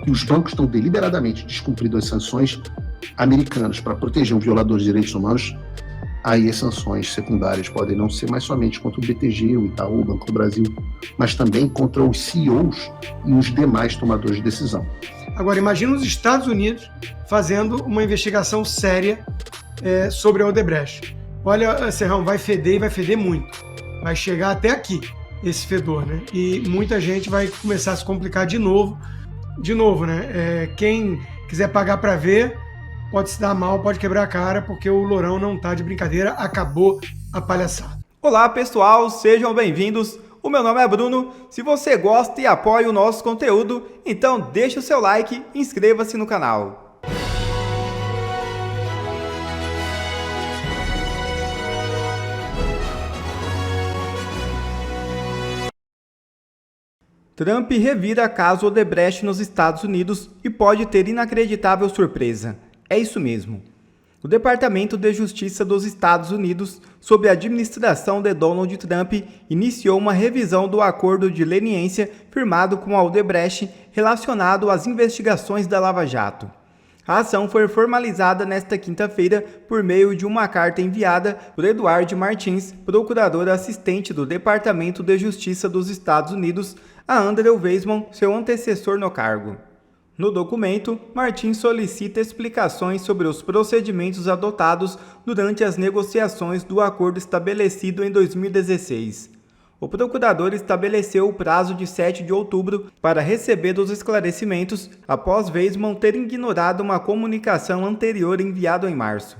que os bancos estão deliberadamente descumprindo as sanções americanas para proteger um violador de direitos humanos, aí as sanções secundárias podem não ser mais somente contra o BTG, o Itaú, o Banco do Brasil, mas também contra os CEOs e os demais tomadores de decisão. Agora, imagina os Estados Unidos fazendo uma investigação séria sobre a Odebrecht. Olha, Serrão, vai feder e vai feder muito. Vai chegar até aqui, esse fedor, né? E muita gente vai começar a se complicar de novo. De novo, né? Quem quiser pagar para ver, pode se dar mal, pode quebrar a cara, porque o Lourão não tá de brincadeira, acabou a palhaçada. Olá, pessoal, sejam bem-vindos. O meu nome é Bruno. Se você gosta e apoia o nosso conteúdo, então deixa o seu like e inscreva-se no canal. Trump revira caso Odebrecht nos Estados Unidos e pode ter inacreditável surpresa. É isso mesmo. O Departamento de Justiça dos Estados Unidos, sob a administração de Donald Trump, iniciou uma revisão do acordo de leniência firmado com a Odebrecht relacionado às investigações da Lava Jato. A ação foi formalizada nesta quinta-feira por meio de uma carta enviada por Edward Martins, procurador assistente do Departamento de Justiça dos Estados Unidos, a Andrew Weissmann, seu antecessor no cargo. No documento, Martins solicita explicações sobre os procedimentos adotados durante as negociações do acordo estabelecido em 2016. O procurador estabeleceu o prazo de 7 de outubro para receber os esclarecimentos após Weissmann ter ignorado uma comunicação anterior enviada em março.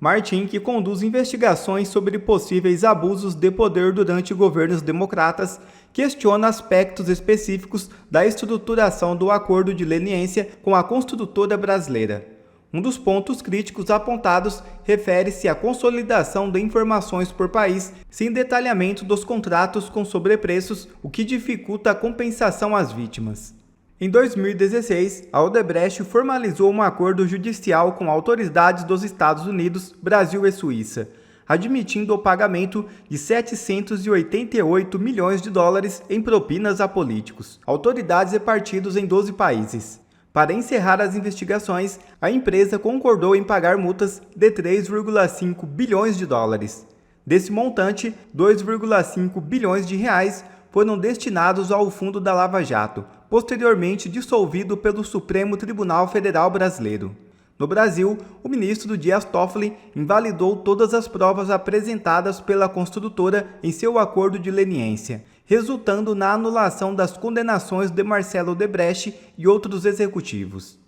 Martin, que conduz investigações sobre possíveis abusos de poder durante governos democratas, questiona aspectos específicos da estruturação do acordo de leniência com a construtora brasileira. Um dos pontos críticos apontados refere-se à consolidação de informações por país, sem detalhamento dos contratos com sobrepreços, o que dificulta a compensação às vítimas. Em 2016, a Odebrecht formalizou um acordo judicial com autoridades dos Estados Unidos, Brasil e Suíça, admitindo o pagamento de 788 milhões de dólares em propinas a políticos, autoridades repartidos em 12 países. Para encerrar as investigações, a empresa concordou em pagar multas de 3,5 bilhões de dólares. Desse montante, 2,5 bilhões de reais foram destinados ao Fundo da Lava Jato, posteriormente dissolvido pelo Supremo Tribunal Federal Brasileiro. No Brasil, o ministro Dias Toffoli invalidou todas as provas apresentadas pela construtora em seu acordo de leniência, resultando na anulação das condenações de Marcelo Odebrecht e outros executivos.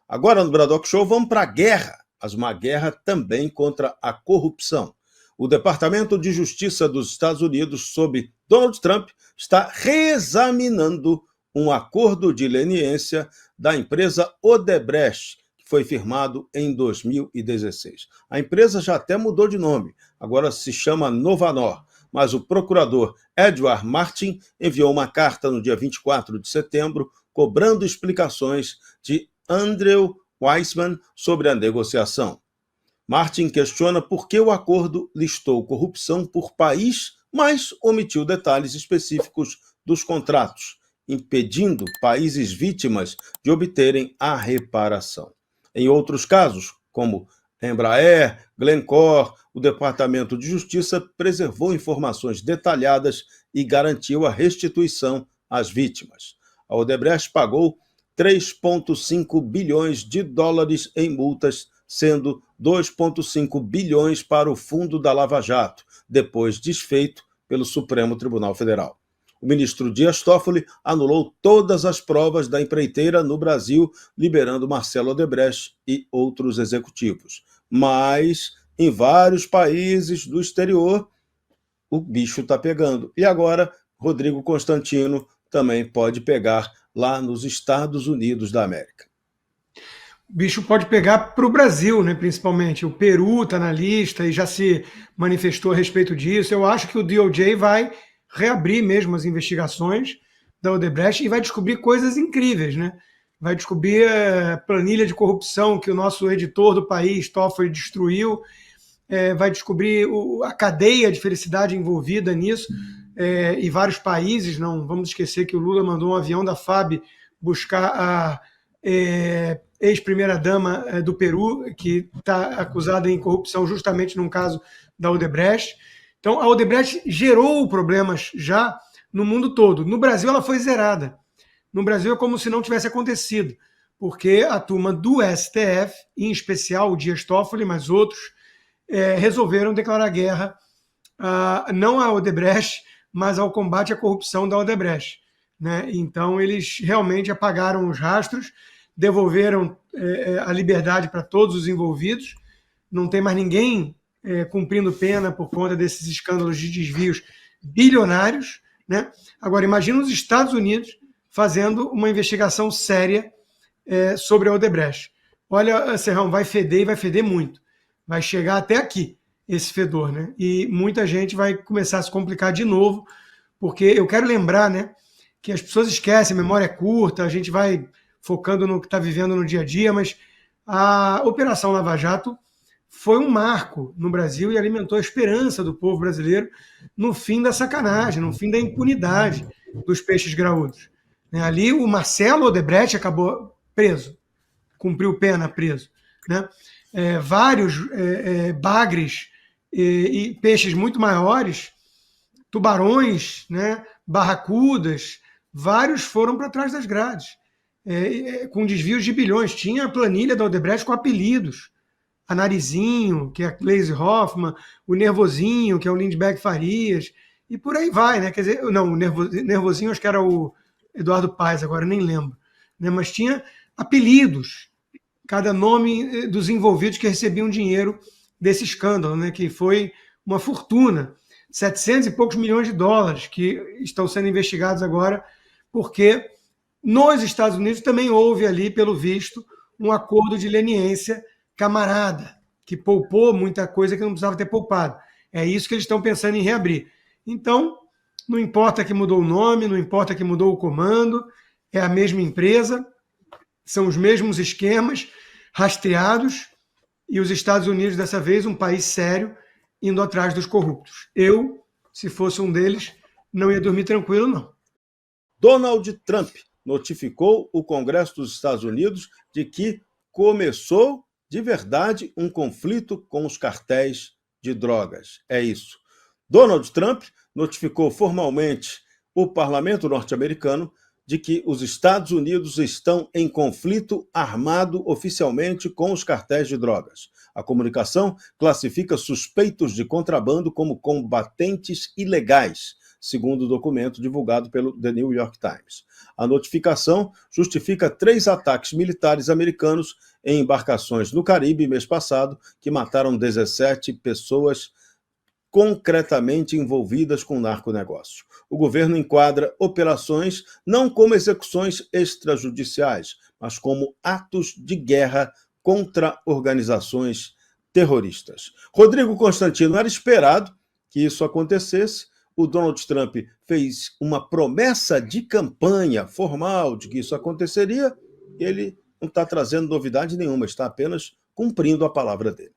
Agora no Braddock Show vamos para a guerra, mas uma guerra também contra a corrupção. O Departamento de Justiça dos Estados Unidos, sob Donald Trump, está reexaminando um acordo de leniência da empresa Odebrecht, que foi firmado em 2016. A empresa já até mudou de nome, agora se chama Novanor, mas o procurador Edward Martin enviou uma carta no dia 24 de setembro cobrando explicações de Andrew Weissmann sobre a negociação. Martin questiona por que o acordo listou corrupção por país, mas omitiu detalhes específicos dos contratos, impedindo países vítimas de obterem a reparação. Em outros casos, como Embraer, Glencore, o Departamento de Justiça preservou informações detalhadas e garantiu a restituição às vítimas. A Odebrecht pagou 3,5 bilhões de dólares em multas, sendo 2,5 bilhões para o Fundo da Lava Jato, depois desfeito pelo Supremo Tribunal Federal. O ministro Dias Toffoli anulou todas as provas da empreiteira no Brasil, liberando Marcelo Odebrecht e outros executivos. Mas, em vários países do exterior, o bicho está pegando. E agora, Rodrigo Constantino também pode pegar lá nos Estados Unidos da América. O bicho pode pegar para o Brasil, né, principalmente. O Peru está na lista e já se manifestou a respeito disso. Eu acho que o DOJ vai reabrir mesmo as investigações da Odebrecht e vai descobrir coisas incríveis, né? Vai descobrir a planilha de corrupção que o nosso editor do país, Toffoli, destruiu, vai descobrir a cadeia de felicidade envolvida nisso, e vários países. Não vamos esquecer que o Lula mandou um avião da FAB buscar ex-primeira-dama do Peru, que está acusada em corrupção justamente num caso da Odebrecht. Então, a Odebrecht gerou problemas já no mundo todo. No Brasil, ela foi zerada. No Brasil, é como se não tivesse acontecido, porque a turma do STF, em especial o Dias Toffoli, mas outros, resolveram declarar guerra não à Odebrecht, mas ao combate à corrupção da Odebrecht. Né? Então, eles realmente apagaram os rastros, devolveram a liberdade para todos os envolvidos, não tem mais ninguém cumprindo pena por conta desses escândalos de desvios bilionários. Né? Agora, imagina os Estados Unidos fazendo uma investigação séria sobre a Odebrecht. Olha, Serrão, vai feder e vai feder muito. Vai chegar até aqui, esse fedor, né? E muita gente vai começar a se complicar de novo, porque eu quero lembrar, né, que as pessoas esquecem, a memória é curta, a gente vai focando no que está vivendo no dia a dia, mas a Operação Lava Jato foi um marco no Brasil e alimentou a esperança do povo brasileiro no fim da sacanagem, no fim da impunidade dos peixes graúdos. Ali o Marcelo Odebrecht acabou preso, cumpriu pena preso. Né? Vários bagres e peixes muito maiores, tubarões, né, barracudas, vários foram para trás das grades, com desvios de bilhões. Tinha a planilha da Odebrecht com apelidos. A Narizinho, que é a Gleisi Hoffmann, o Nervosinho, que é o Lindbergh Farias, e por aí vai. Né? Quer dizer, não, o Nervosinho acho que era o Eduardo Paes, agora nem lembro. Né? Mas tinha apelidos, cada nome dos envolvidos que recebiam dinheiro desse escândalo, né? Que foi uma fortuna, 700 e poucos milhões de dólares que estão sendo investigados agora, porque nos Estados Unidos também houve ali, pelo visto, um acordo de leniência camarada, que poupou muita coisa que não precisava ter poupado. É isso que eles estão pensando em reabrir. Então, não importa que mudou o nome, não importa que mudou o comando, é a mesma empresa, são os mesmos esquemas rastreados, e os Estados Unidos, dessa vez, um país sério, indo atrás dos corruptos. Eu, se fosse um deles, não ia dormir tranquilo, não. Donald Trump notificou o Congresso dos Estados Unidos de que começou, de verdade, um conflito com os cartéis de drogas. É isso. Donald Trump notificou formalmente o parlamento norte-americano de que os Estados Unidos estão em conflito armado oficialmente com os cartéis de drogas. A comunicação classifica suspeitos de contrabando como combatentes ilegais, segundo o documento divulgado pelo The New York Times. A notificação justifica 3 ataques militares americanos em embarcações no Caribe mês passado, que mataram 17 pessoas concretamente envolvidas com narconegócio. O governo enquadra operações não como execuções extrajudiciais, mas como atos de guerra contra organizações terroristas. Rodrigo Constantino, era esperado que isso acontecesse. O Donald Trump fez uma promessa de campanha formal de que isso aconteceria. Ele não está trazendo novidade nenhuma, está apenas cumprindo a palavra dele.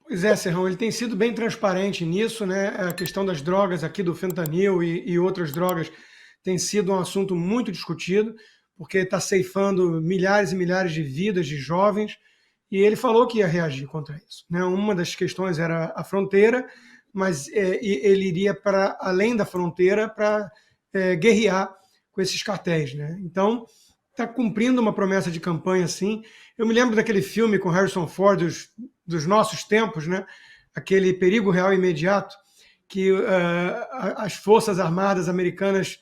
Pois é, Serrão, ele tem sido bem transparente nisso, né? A questão das drogas aqui, do fentanil e outras drogas, tem sido um assunto muito discutido, porque está ceifando milhares e milhares de vidas de jovens, e ele falou que ia reagir contra isso. Né? Uma das questões era a fronteira, mas ele iria para além da fronteira para guerrear com esses cartéis. Né? Então, está cumprindo uma promessa de campanha, sim. Eu me lembro daquele filme com Harrison Ford, dos nossos tempos, né? Aquele Perigo Real e Imediato, que as Forças Armadas americanas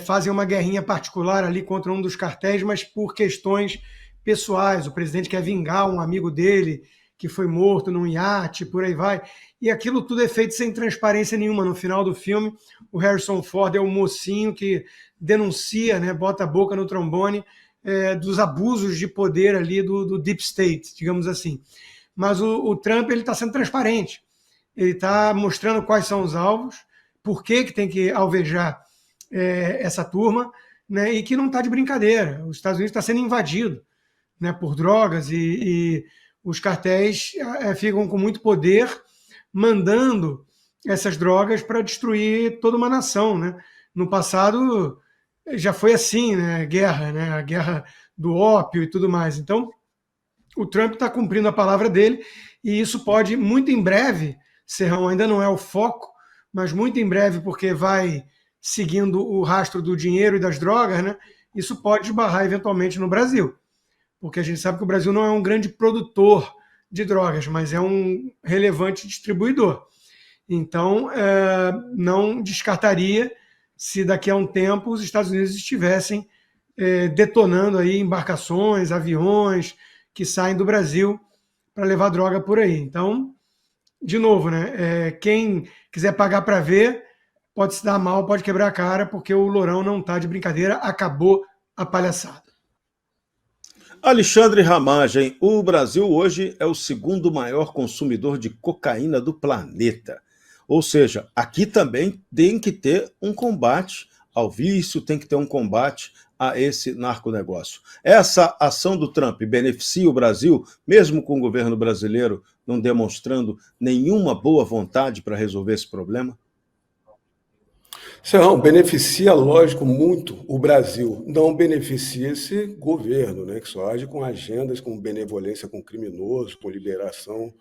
fazem uma guerrinha particular ali contra um dos cartéis, mas por questões pessoais. O presidente quer vingar um amigo dele que foi morto num iate, por aí vai. E aquilo tudo é feito sem transparência nenhuma. No final do filme, o Harrison Ford é o mocinho que denuncia, né, bota a boca no trombone, dos abusos de poder ali do Deep State, digamos assim. Mas o Trump está sendo transparente. Ele está mostrando quais são os alvos, por que tem que alvejar essa turma, né, e que não está de brincadeira. Os Estados Unidos está sendo invadido, né, por drogas e os cartéis ficam com muito poder mandando essas drogas para destruir toda uma nação. Né? No passado, já foi assim, né? Guerra, né? A guerra do ópio e tudo mais. Então, o Trump está cumprindo a palavra dele e isso pode, muito em breve, Serrão, ainda não é o foco, mas muito em breve, porque vai seguindo o rastro do dinheiro e das drogas, né? Isso pode esbarrar eventualmente no Brasil, porque a gente sabe que o Brasil não é um grande produtor de drogas, mas é um relevante distribuidor. Então, não descartaria se daqui a um tempo os Estados Unidos estivessem detonando aí embarcações, aviões que saem do Brasil para levar droga por aí. Então, de novo, né? Quem quiser pagar para ver, pode se dar mal, pode quebrar a cara, porque o Lourão não está de brincadeira, acabou a palhaçada. Alexandre Ramagem, o Brasil hoje é o segundo maior consumidor de cocaína do planeta. Ou seja, aqui também tem que ter um combate ao vício, tem que ter um combate a esse narconegócio. Essa ação do Trump beneficia o Brasil, mesmo com o governo brasileiro não demonstrando nenhuma boa vontade para resolver esse problema? Serrão, beneficia, lógico, muito o Brasil. Não beneficia esse governo, né, que só age com agendas, com benevolência com criminosos, com liberação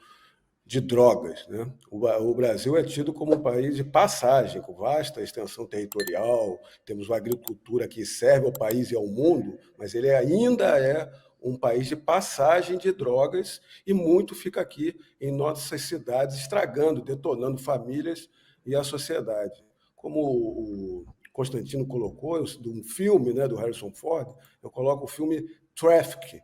de drogas, né? O Brasil é tido como um país de passagem, com vasta extensão territorial, temos uma agricultura que serve ao país e ao mundo, mas ele ainda é um país de passagem de drogas e muito fica aqui em nossas cidades, estragando, detonando famílias e a sociedade. Como o Constantino colocou, de um filme, né, do Harrison Ford, eu coloco o filme Traffic,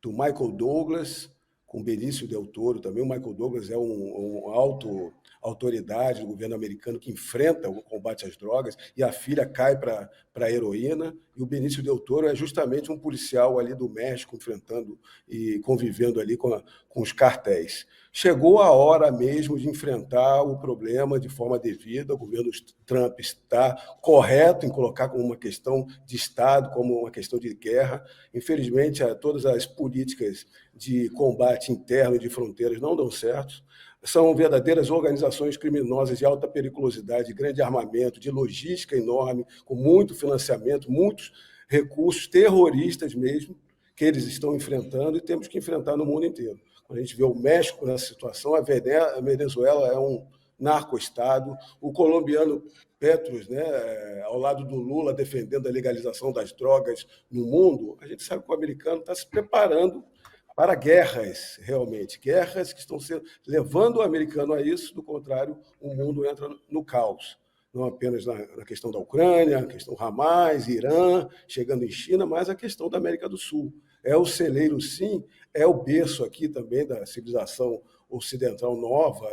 do Michael Douglas, com Benício Del Toro também. O Michael Douglas é um alto autoridade do governo americano que enfrenta o combate às drogas, e a filha cai para a heroína, e o Benício Del Toro é justamente um policial ali do México, enfrentando e convivendo ali com os cartéis. Chegou a hora mesmo de enfrentar o problema de forma devida. O governo Trump está correto em colocar como uma questão de Estado, como uma questão de guerra. Infelizmente, todas as políticas de combate interno e de fronteiras não dão certo. São verdadeiras organizações criminosas de alta periculosidade, de grande armamento, de logística enorme, com muito financiamento, muitos recursos terroristas mesmo, que eles estão enfrentando e temos que enfrentar no mundo inteiro. Quando a gente vê o México nessa situação, a Venezuela é um narco-estado, o colombiano Petros, né, ao lado do Lula, defendendo a legalização das drogas no mundo, a gente sabe que o americano está se preparando para guerras, realmente, guerras que estão levando o americano a isso. Do contrário, o mundo entra no caos. Não apenas na questão da Ucrânia, a questão Hamas, Irã, chegando em China, mas a questão da América do Sul. É o celeiro, sim, é o berço aqui também da civilização ocidental nova,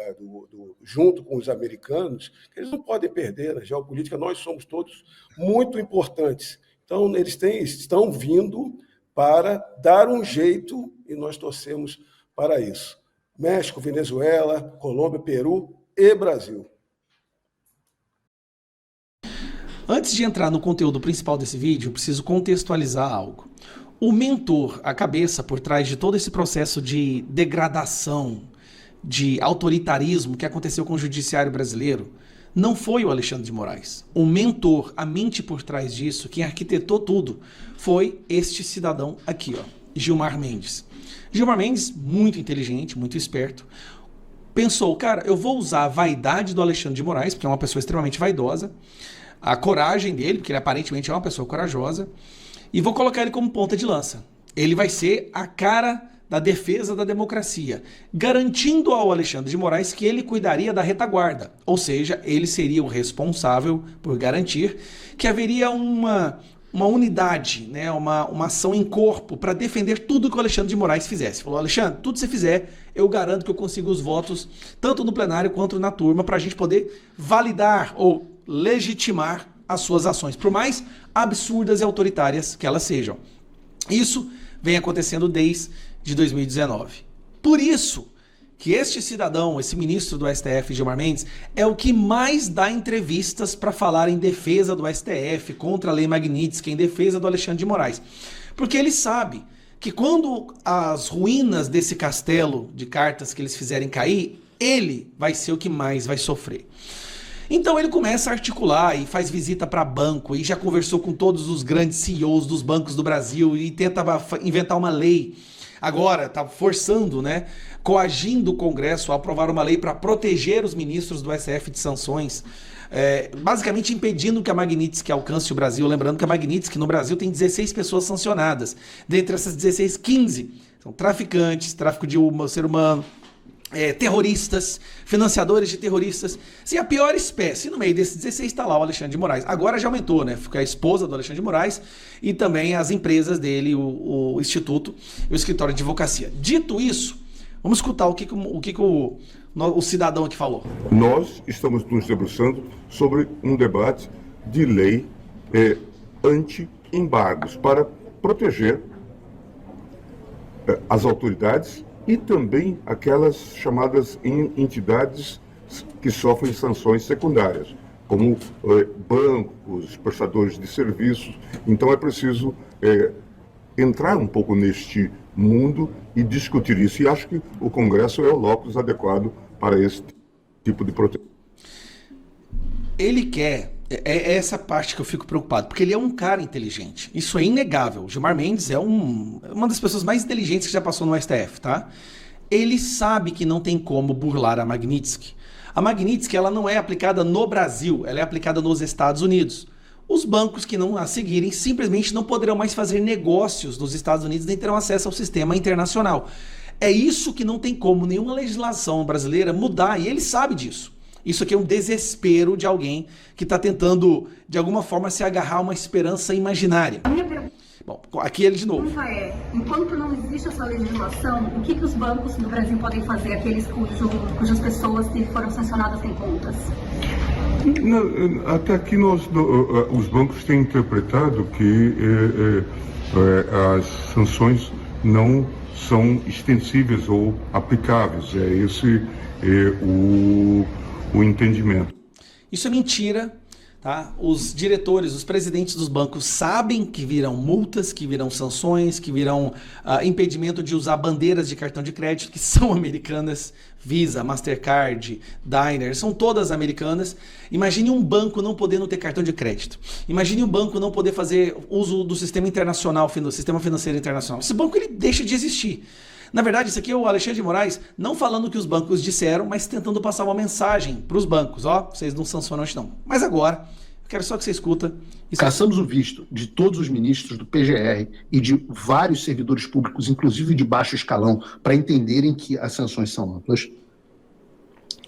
junto com os americanos, que eles não podem perder na geopolítica. Nós somos todos muito importantes. Então, eles estão vindo para dar um jeito e nós torcemos para isso. México, Venezuela, Colômbia, Peru e Brasil. Antes de entrar no conteúdo principal desse vídeo, eu preciso contextualizar algo. O mentor, a cabeça por trás de todo esse processo de degradação, de autoritarismo que aconteceu com o judiciário brasileiro, não foi o Alexandre de Moraes. O mentor, a mente por trás disso, quem arquitetou tudo, foi este cidadão aqui, ó, Gilmar Mendes. Gilmar Mendes, muito inteligente, muito esperto, pensou, cara, eu vou usar a vaidade do Alexandre de Moraes, porque é uma pessoa extremamente vaidosa, a coragem dele, porque ele aparentemente é uma pessoa corajosa, e vou colocar ele como ponta de lança. Ele vai ser a cara da defesa da democracia, garantindo ao Alexandre de Moraes que ele cuidaria da retaguarda, ou seja, ele seria o responsável por garantir que haveria uma unidade, né, uma ação em corpo para defender tudo que o Alexandre de Moraes fizesse. Falou, Alexandre, tudo que você fizer, eu garanto que eu consigo os votos, tanto no plenário quanto na turma, para a gente poder validar ou legitimar as suas ações, por mais absurdas e autoritárias que elas sejam. Isso vem acontecendo desde 2019. Por isso que este cidadão, esse ministro do STF, Gilmar Mendes, é o que mais dá entrevistas para falar em defesa do STF, contra a Lei Magnitsky, em defesa do Alexandre de Moraes. Porque ele sabe que quando as ruínas desse castelo de cartas que eles fizerem cair, ele vai ser o que mais vai sofrer. Então ele começa a articular e faz visita para banco e já conversou com todos os grandes CEOs dos bancos do Brasil e tenta inventar uma lei. Agora está forçando, né, coagindo o Congresso a aprovar uma lei para proteger os ministros do STF de sanções, basicamente impedindo que a Magnitsky alcance o Brasil. Lembrando que a Magnitsky no Brasil tem 16 pessoas sancionadas. Dentre essas 16, 15 são traficantes, tráfico de ser humano, terroristas, financiadores de terroristas. Sim, a pior espécie. No meio desses 16 está lá o Alexandre de Moraes. Agora já aumentou, né? Fica a esposa do Alexandre de Moraes e também as empresas dele, o Instituto e o Escritório de Advocacia. Dito isso, vamos escutar o que o cidadão aqui falou. Nós estamos nos debruçando sobre um debate de lei anti-embargos para proteger as autoridades e também aquelas chamadas entidades que sofrem sanções secundárias, como bancos, prestadores de serviços. Então é preciso entrar um pouco neste mundo e discutir isso. E acho que o Congresso é o locus adequado para esse tipo de proteção. Ele quer... É essa parte que eu fico preocupado, porque ele é um cara inteligente. Isso é inegável. O Gilmar Mendes é uma das pessoas mais inteligentes que já passou no STF, tá? Ele sabe que não tem como burlar a Magnitsky. A Magnitsky, ela não é aplicada no Brasil, ela é aplicada nos Estados Unidos. Os bancos que não a seguirem simplesmente não poderão mais fazer negócios nos Estados Unidos nem terão acesso ao sistema internacional. É isso que não tem como nenhuma legislação brasileira mudar, e ele sabe disso. Isso aqui é um desespero de alguém que está tentando, de alguma forma, se agarrar a uma esperança imaginária. Bom, aqui ele de novo. Enquanto não existe essa legislação, o que os bancos do Brasil podem fazer, aqueles cujas pessoas que foram sancionadas têm contas? Até aqui os bancos têm interpretado que as sanções não são extensíveis ou aplicáveis. É esse o entendimento. Isso é mentira, tá? Os diretores, os presidentes dos bancos sabem que virão multas, que virão sanções, que virão impedimento de usar bandeiras de cartão de crédito, que são americanas, Visa, Mastercard, Diners, são todas americanas. Imagine um banco não podendo ter cartão de crédito. Imagine um banco não poder fazer uso do sistema internacional, do sistema financeiro internacional. Esse banco ele deixa de existir. Na verdade, isso aqui é o Alexandre de Moraes não falando o que os bancos disseram, mas tentando passar uma mensagem para os bancos. Vocês não sancionam isso não. Mas agora, eu quero só que você escuta. Caçamos o visto de todos os ministros do PGR e de vários servidores públicos, inclusive de baixo escalão, para entenderem que as sanções são amplas.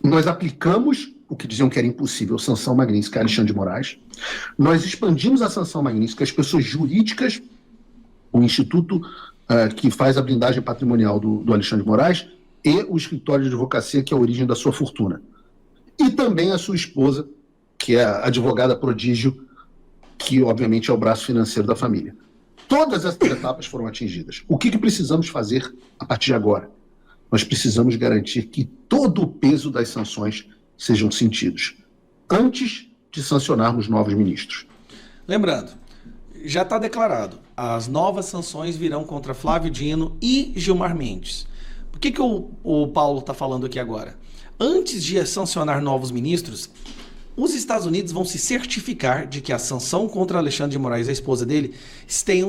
Nós aplicamos o que diziam que era impossível, sanção Magnitsky, Alexandre de Moraes. Nós expandimos a sanção Magnitsky, as pessoas jurídicas, o Instituto que faz a blindagem patrimonial do Alexandre de Moraes e o escritório de advocacia, que é a origem da sua fortuna. E também a sua esposa, que é a advogada prodígio, que obviamente é o braço financeiro da família. Todas essas etapas foram atingidas. O que precisamos fazer a partir de agora? Nós precisamos garantir que todo o peso das sanções sejam sentidos, antes de sancionarmos novos ministros. Lembrando, já está declarado, as novas sanções virão contra Flávio Dino e Gilmar Mendes. Por que o Paulo está falando aqui agora? Antes de sancionar novos ministros, os Estados Unidos vão se certificar de que a sanção contra Alexandre de Moraes e a esposa dele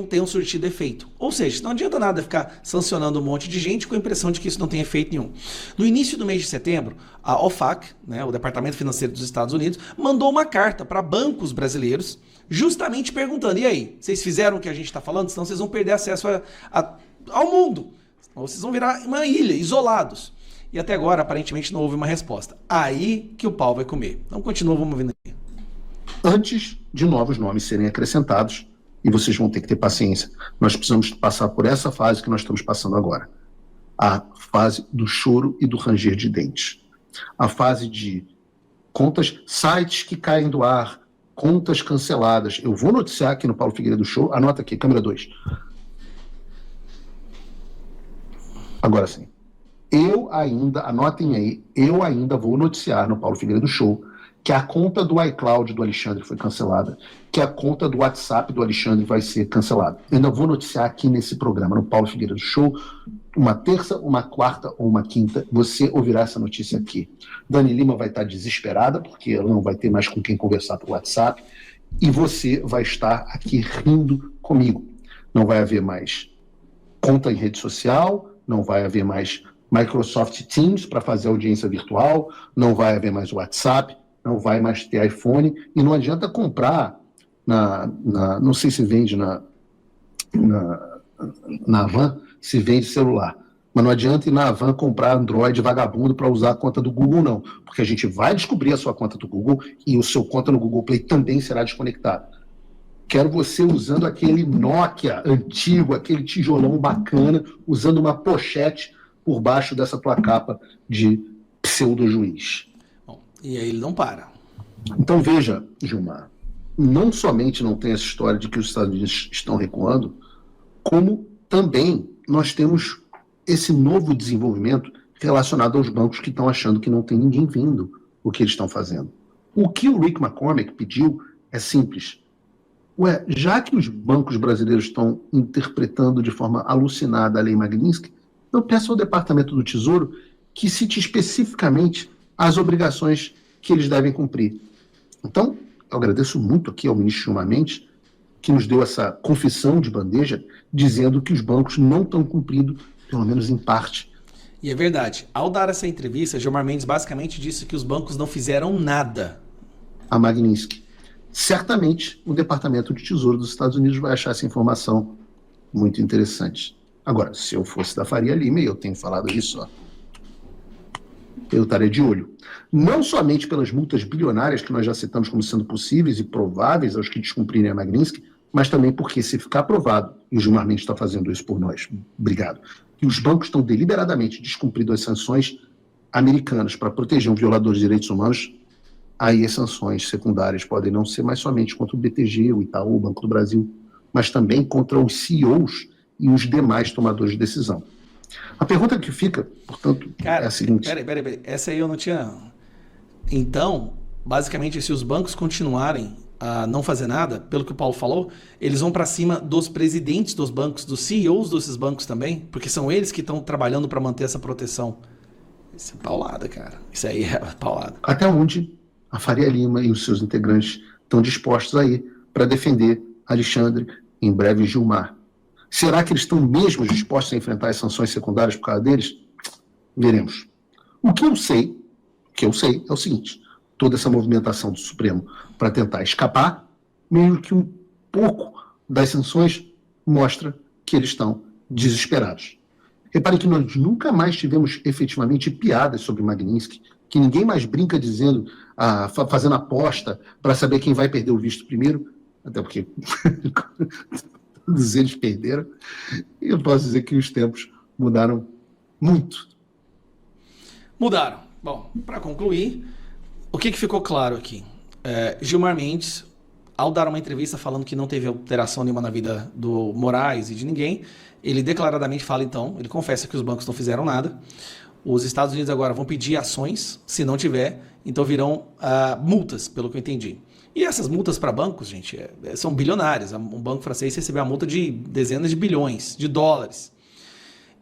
tenham surtido efeito. Ou seja, não adianta nada ficar sancionando um monte de gente com a impressão de que isso não tem efeito nenhum. No início do mês de setembro, a OFAC, né, o Departamento Financeiro dos Estados Unidos, mandou uma carta para bancos brasileiros justamente perguntando, e aí, vocês fizeram o que a gente está falando? Senão vocês vão perder acesso ao mundo. Ou vocês vão virar uma ilha, isolados. E até agora, aparentemente, não houve uma resposta. Aí que o pau vai comer. Então, continua, vamos vendo aqui. Antes de novos nomes serem acrescentados, e vocês vão ter que ter paciência, nós precisamos passar por essa fase que nós estamos passando agora. A fase do choro e do ranger de dentes. A fase de contas, sites que caem do ar, contas canceladas. Eu vou noticiar aqui no Paulo Figueiredo Show, anota aqui, câmera 2. Agora sim. Anotem aí, eu ainda vou noticiar no Paulo Figueiredo Show que a conta do iCloud do Alexandre foi cancelada, que a conta do WhatsApp do Alexandre vai ser cancelada. Eu ainda vou noticiar aqui nesse programa, no Paulo Figueiredo Show, uma terça, uma quarta ou uma quinta, você ouvirá essa notícia aqui. Dani Lima vai estar desesperada, porque ela não vai ter mais com quem conversar por WhatsApp, e você vai estar aqui rindo comigo. Não vai haver mais conta em rede social, não vai haver mais Microsoft Teams para fazer audiência virtual, não vai haver mais WhatsApp, não vai mais ter iPhone, e não adianta comprar, não sei se vende na Havan, se vende celular, mas não adianta ir na Havan comprar Android vagabundo para usar a conta do Google, não, porque a gente vai descobrir a sua conta do Google e o seu conta no Google Play também será desconectado. Quero você usando aquele Nokia antigo, aquele tijolão bacana, usando uma pochete por baixo dessa tua capa de pseudo-juiz. Bom, e aí ele não para. Então veja, Gilmar, não somente não tem essa história de que os Estados Unidos estão recuando, como também nós temos esse novo desenvolvimento relacionado aos bancos que estão achando que não tem ninguém vendo o que eles estão fazendo. O que o Rick McCormick pediu é simples. Já que os bancos brasileiros estão interpretando de forma alucinada a lei Magnitsky, eu peço ao Departamento do Tesouro que cite especificamente as obrigações que eles devem cumprir. Então, eu agradeço muito aqui ao ministro Gilmar Mendes, que nos deu essa confissão de bandeja, dizendo que os bancos não estão cumprindo, pelo menos em parte. E é verdade. Ao dar essa entrevista, Gilmar Mendes basicamente disse que os bancos não fizeram nada. A Magnitsky. Certamente, o Departamento de Tesouro dos Estados Unidos vai achar essa informação muito interessante. Agora, se eu fosse da Faria Lima, e eu tenho falado isso, eu estaria de olho. Não somente pelas multas bilionárias que nós já citamos como sendo possíveis e prováveis aos que descumprirem a Magnitsky, mas também porque, se ficar provado, e o Gilmar Mendes está fazendo isso por nós, obrigado, que os bancos estão deliberadamente descumprindo as sanções americanas para proteger um violador de direitos humanos, aí as sanções secundárias podem não ser mais somente contra o BTG, o Itaú, o Banco do Brasil, mas também contra os CEOs e os demais tomadores de decisão. A pergunta que fica, portanto, cara, é a seguinte... Peraí. Essa aí eu não tinha... Então, basicamente, se os bancos continuarem a não fazer nada, pelo que o Paulo falou, eles vão para cima dos presidentes dos bancos, dos CEOs desses bancos também, porque são eles que estão trabalhando para manter essa proteção. Isso é paulada, cara. Isso aí é paulada. Até onde a Faria Lima e os seus integrantes estão dispostos a ir para defender Alexandre, em breve Gilmar. Será que eles estão mesmo dispostos a enfrentar as sanções secundárias por causa deles? Veremos. O que eu sei é o seguinte: toda essa movimentação do Supremo para tentar escapar, meio que um pouco das sanções mostra que eles estão desesperados. Reparem que nós nunca mais tivemos efetivamente piadas sobre Magnitsky, que ninguém mais brinca dizendo, fazendo aposta para saber quem vai perder o visto primeiro, até porque todos eles perderam. E eu posso dizer que os tempos mudaram muito. Mudaram. Bom, para concluir, o que ficou claro aqui? Gilmar Mendes, ao dar uma entrevista falando que não teve alteração nenhuma na vida do Moraes e de ninguém, ele declaradamente fala, então, ele confessa que os bancos não fizeram nada. Os Estados Unidos agora vão pedir ações, se não tiver, então virão multas, pelo que eu entendi. E essas multas para bancos, gente, são bilionárias. Um banco francês recebeu a multa de dezenas de bilhões de dólares.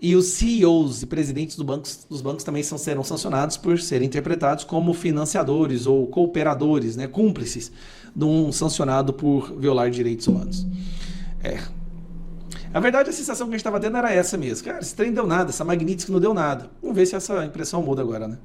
E os CEOs e presidentes dos bancos também serão sancionados por serem interpretados como financiadores ou cooperadores, né, cúmplices de um sancionado por violar direitos humanos. A verdade, a sensação que a gente estava tendo era essa mesmo. Cara, esse trem deu nada, essa Magnitsky não deu nada. Vamos ver se essa impressão muda agora, né?